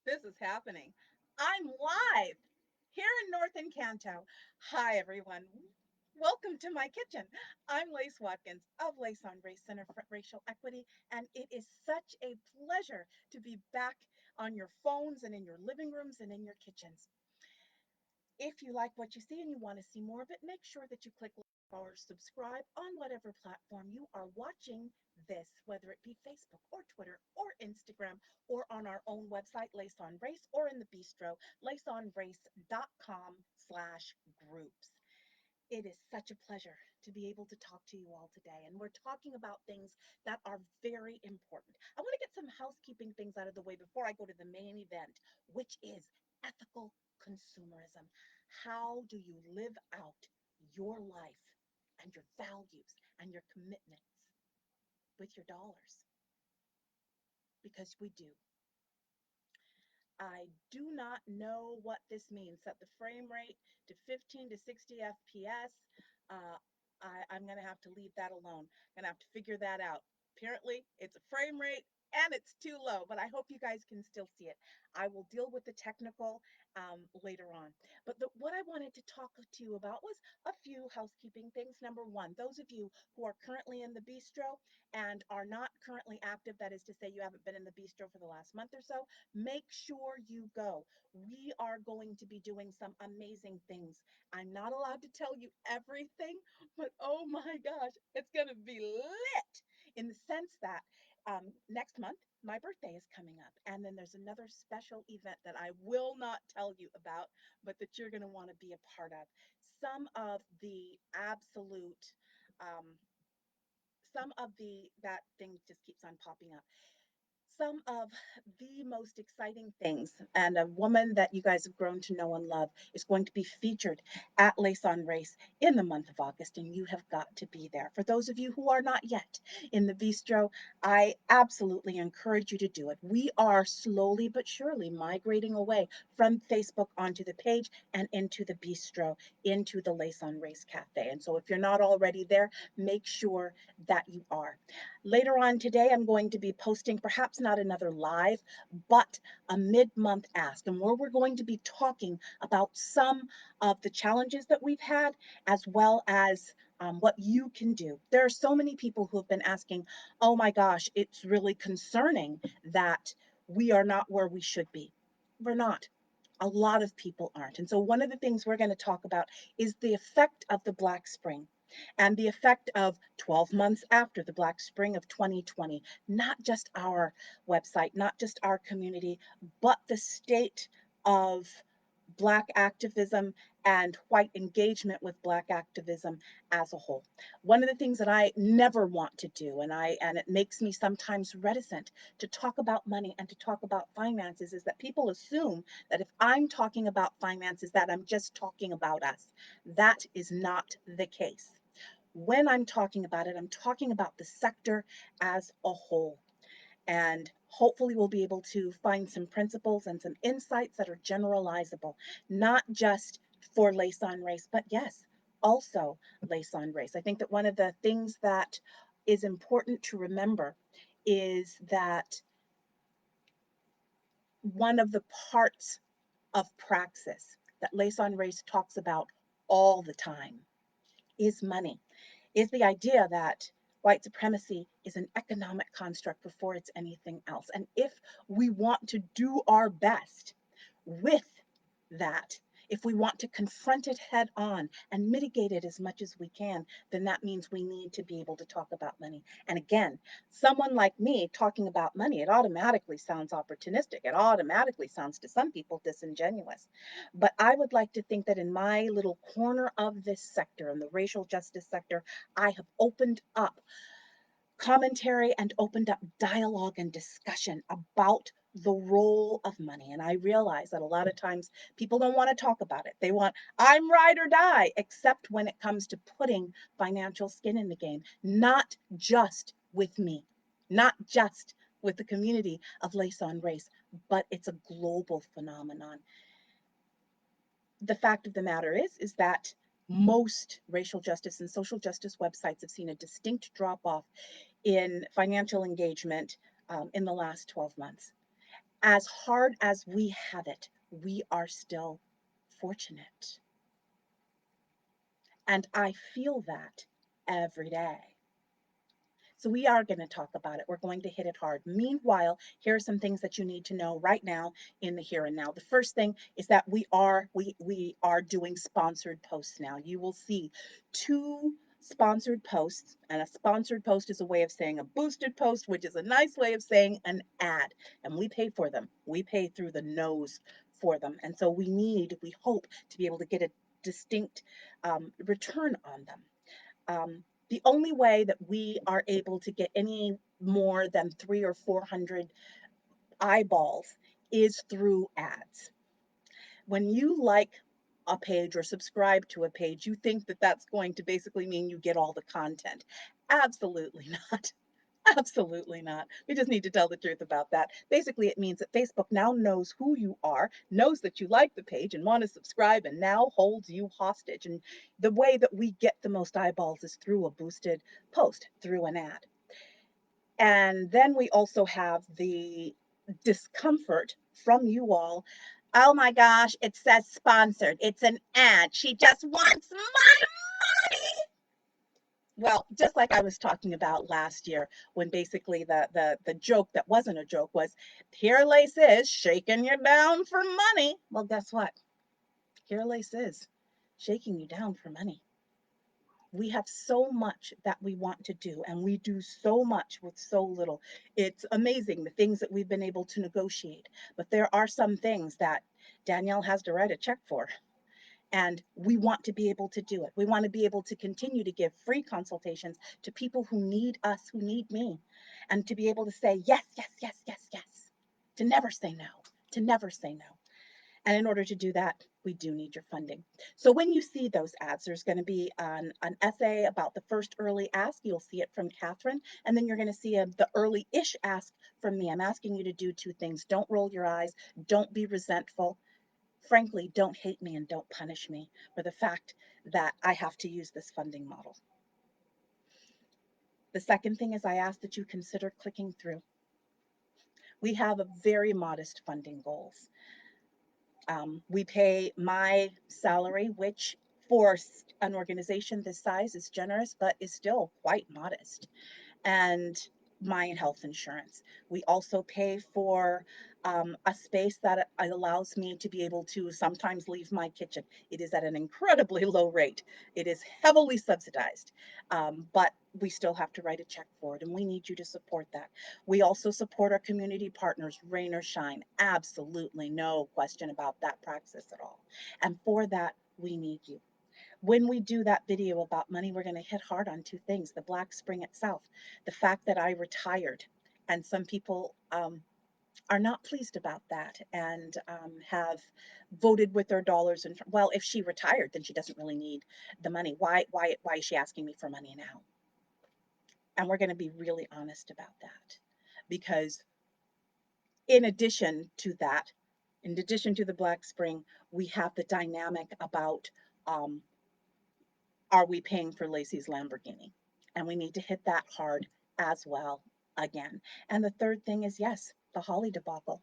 This is happening. I'm live here in North Encanto. Hi, everyone. Welcome to my kitchen. I'm Lace Watkins of Lace on Race Center for Racial Equity, and it is such a pleasure to be back on your phones and in your living rooms and in your kitchens. If you like what you see and you want to see more of it, make sure that you click like or subscribe on whatever platform you are watching this, whether it be Facebook or Twitter or Instagram or on our own website, Lace on Race, or in the bistro, laceonrace.com/groups. It is such a pleasure to be able to talk to you all today. And we're talking about things that are very important. I want to get some housekeeping things out of the way before I go to the main event, which is ethical consumerism. How do you live out your life and your values and your commitments with your dollars? Because we do. I do not know what this means. Set the frame rate to 15 to 60 FPS. Uh, I'm going to have to leave that alone. I'm going to have to figure that out. Apparently, it's a frame rate and it's too low, but I hope you guys can still see it. I will deal with the technical later on. But what I wanted to talk to you about was a few housekeeping things. Number one, those of you who are currently in the bistro and are not currently active, that is to say, you haven't been in the bistro for the last month or so, make sure you go. We are going to be doing some amazing things. I'm not allowed to tell you everything, but oh my gosh, it's going to be lit in the sense that next month, my birthday is coming up. And then there's another special event that I will not tell you about, but that you're going to want to be a part of. Some of the absolute, um, some of the, that thing just keeps on popping up, some of the most exciting things, and a woman that you guys have grown to know and love is going to be featured at Lace on Race in the month of August, and you have got to be there. For those of you who are not yet in the bistro, I absolutely encourage you to do it. We are slowly but surely migrating away from Facebook onto the page and into the bistro, into the Lace on Race Cafe. And so if you're not already there, make sure that you are. Later on today, I'm going to be posting perhaps not another live, but a mid-month ask, and where we're going to be talking about some of the challenges that we've had, as well as what you can do. There are so many people who have been asking, oh my gosh, it's really concerning that we are not where we should be. We're not. A lot of people aren't. And so one of the things we're going to talk about is the effect of the Black Spring and the effect of 12 months after the Black Spring of 2020, not just our website, not just our community, but the state of Black activism and white engagement with Black activism as a whole. One of the things that I never want to do, and it makes me sometimes reticent to talk about money and to talk about finances, is that people assume that if I'm talking about finances, that I'm just talking about us. That is not the case. When I'm talking about it, I'm talking about the sector as a whole. And hopefully we'll be able to find some principles and some insights that are generalizable, not just for Lace on Race, but yes, also Lace on Race. I think that one of the things that is important to remember is that one of the parts of praxis that Lace on Race talks about all the time is money, is the idea that white supremacy is an economic construct before it's anything else. And if we want to do our best with that, if we want to confront it head on and mitigate it as much as we can, then that means we need to be able to talk about money. And again, someone like me talking about money, it automatically sounds opportunistic. It automatically sounds to some people disingenuous. But I would like to think that in my little corner of this sector, in the racial justice sector, I have opened up commentary and opened up dialogue and discussion about the role of money. And I realize that a lot of times people don't want to talk about it. They want, I'm ride or die, except when it comes to putting financial skin in the game, not just with me, not just with the community of Lace on Race, but it's a global phenomenon. The fact of the matter is that most racial justice and social justice websites have seen a distinct drop off in financial engagement in the last 12 months. As hard as we have it, we are still fortunate. And I feel that every day. So we are going to talk about it. We're going to hit it hard. Meanwhile, here are some things that you need to know right now in the here and now. The first thing is that we are doing sponsored posts now. You will see two sponsored posts, and a sponsored post is a way of saying a boosted post, which is a nice way of saying an ad, and we pay for them. We pay through the nose for them, and so we hope to be able to get a distinct return on them. The only way that we are able to get any more than 300 or 400 eyeballs is through ads. When you like a page or subscribe to a page, you think that that's going to basically mean you get all the content. Absolutely not. Absolutely not. We just need to tell the truth about that. Basically, it means that Facebook now knows who you are, knows that you like the page and want to subscribe, and now holds you hostage. And the way that we get the most eyeballs is through a boosted post, through an ad. And then we also have the discomfort from you all. Oh my gosh, it says sponsored. It's an ad. She just wants money. Well, just like I was talking about last year, when basically the joke that wasn't a joke was, here Lace is shaking you down for money. Well, guess what? Here Lace is shaking you down for money. We have so much that we want to do, and we do so much with so little. It's amazing the things that we've been able to negotiate. But there are some things that Danielle has to write a check for. And we want to be able to do it. We want to be able to continue to give free consultations to people who need us, who need me, and to be able to say yes, yes, yes, yes, yes, to never say no, to never say no. And in order to do that, we do need your funding. So when you see those ads, there's going to be an essay about the first early ask. You'll see it from Catherine. And then you're going to see the early-ish ask from me. I'm asking you to do two things. Don't roll your eyes. Don't be resentful. Frankly, don't hate me and don't punish me for the fact that I have to use this funding model. The second thing is I ask that you consider clicking through. We have a very modest funding goals. We pay my salary, which for an organization this size is generous, but is still quite modest, and my health insurance. We also pay for a space that allows me to be able to sometimes leave my kitchen. It is at an incredibly low rate. It is heavily subsidized, but we still have to write a check for it, and we need you to support that. We also support our community partners, rain or shine. Absolutely no question about that praxis at all. And for that, we need you. When we do that video about money, we're going to hit hard on two things: the Black Spring itself, the fact that I retired, and some people are not pleased about that and have voted with their dollars. And well, if she retired, then she doesn't really need the money. Why is she asking me for money now? And we're going to be really honest about that, because in addition to that, in addition to the Black Spring, we have the dynamic about um, are we paying for Lacey's Lamborghini? And we need to hit that hard as well again. And the third thing is, yes, the Holly debacle.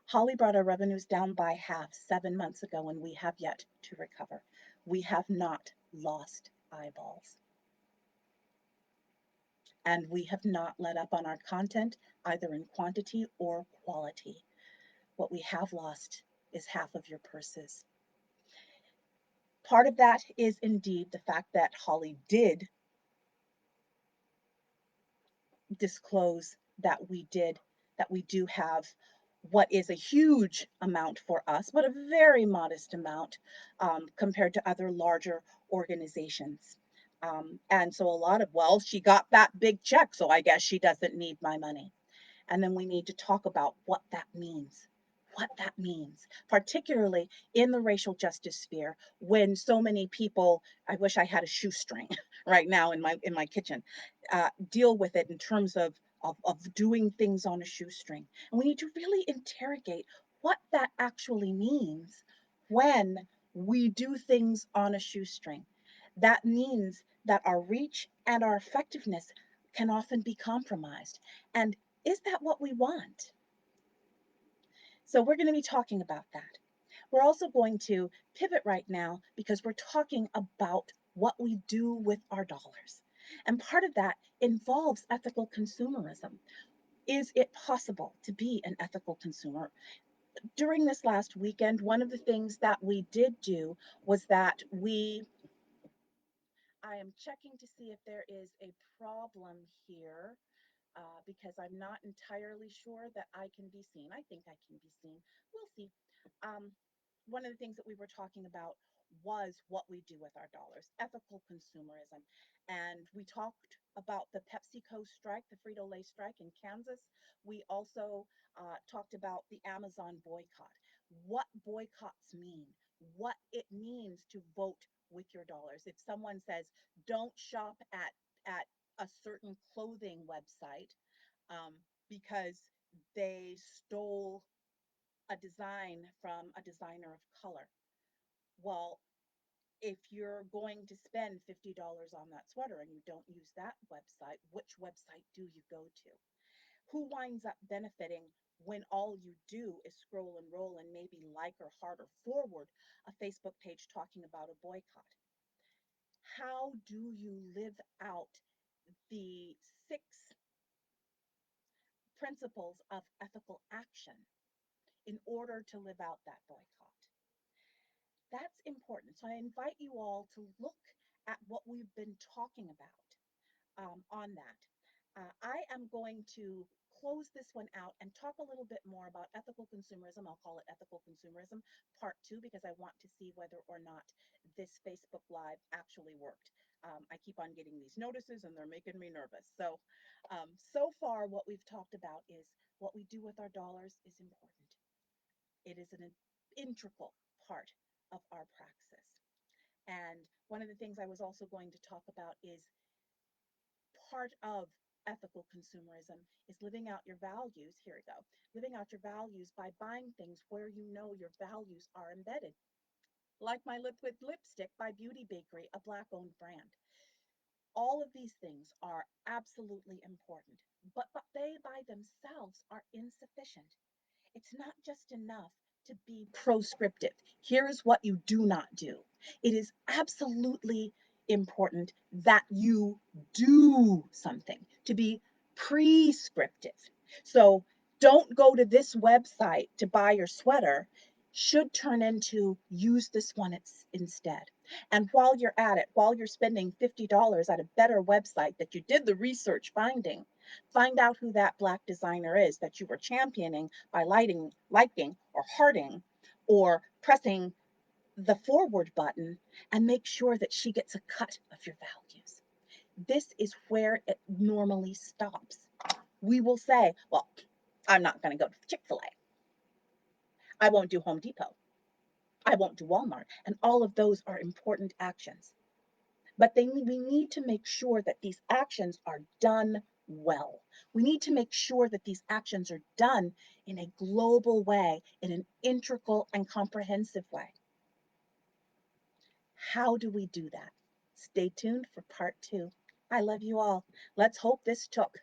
Holly brought our revenues down by half 7 months ago, and we have yet to recover. We have not lost eyeballs. And we have not let up on our content, either in quantity or quality. What we have lost is half of your purses. Part of that is indeed the fact that Holly did disclose that we do have what is a huge amount for us, but a very modest amount compared to other larger organizations. And so a lot of, well, she got that big check, so I guess she doesn't need my money. And then we need to talk about what that means. What that means, particularly in the racial justice sphere, when so many people, I wish I had a shoestring right now in my kitchen, deal with it in terms of doing things on a shoestring. And we need to really interrogate what that actually means when we do things on a shoestring. That means that our reach and our effectiveness can often be compromised. And is that what we want? So we're going to be talking about that. We're also going to pivot right now because we're talking about what we do with our dollars. And part of that involves ethical consumerism. Is it possible to be an ethical consumer? During this last weekend, one of the things that we did do was that I am checking to see if there is a problem here because I'm not entirely sure that I can be seen. I think I can be seen. We'll see. Um, One of the things that we were talking about was what we do with our dollars, ethical consumerism. And we talked about the PepsiCo strike, the Frito-Lay strike in Kansas. We also talked about the Amazon boycott, what boycotts mean, what it means to vote with your dollars. If someone says, don't shop at a certain clothing website um, because they stole a design from a designer of color. Well, if you're going to spend $50 on that sweater and you don't use that website, which website do you go to? Who winds up benefiting when all you do is scroll and roll and maybe like or heart or forward a Facebook page talking about a boycott? How do you live out the 6 principles of ethical action in order to live out that boycott? That's important. So I invite you all to look at what we've been talking about on that. I am going to close this one out and talk a little bit more about ethical consumerism. I'll call it ethical consumerism part 2 because I want to see whether or not this Facebook Live actually worked. I keep on getting these notices and they're making me nervous. So far, what we've talked about is what we do with our dollars is important. It is an integral part of our praxis. And one of the things I was also going to talk about is part of ethical consumerism is living out your values. Here we go. Living out your values by buying things where you know your values are embedded. Like my Lip with Lipstick by Beauty Bakery, a Black owned brand. All of these things are absolutely important, but they by themselves are insufficient. It's not just enough to be proscriptive. Here's what you do not do. It is absolutely important that you do something, to be prescriptive. So don't go to this website to buy your sweater, should turn into use this one instead. And while you're at it, while you're spending $50 at a better website that you did the research finding, find out who that Black designer is that you were championing by liking, or hearting, or pressing the forward button, and make sure that she gets a cut of your values. This is where it normally stops. We will say, well, I'm not going to go to Chick-fil-A. I won't do Home Depot. I won't do Walmart. And all of those are important actions. But we need to make sure that these actions are done well. We need to make sure that these actions are done in a global way, in an integral and comprehensive way. How do we do that? Stay tuned for part 2. I love you all. Let's hope this took.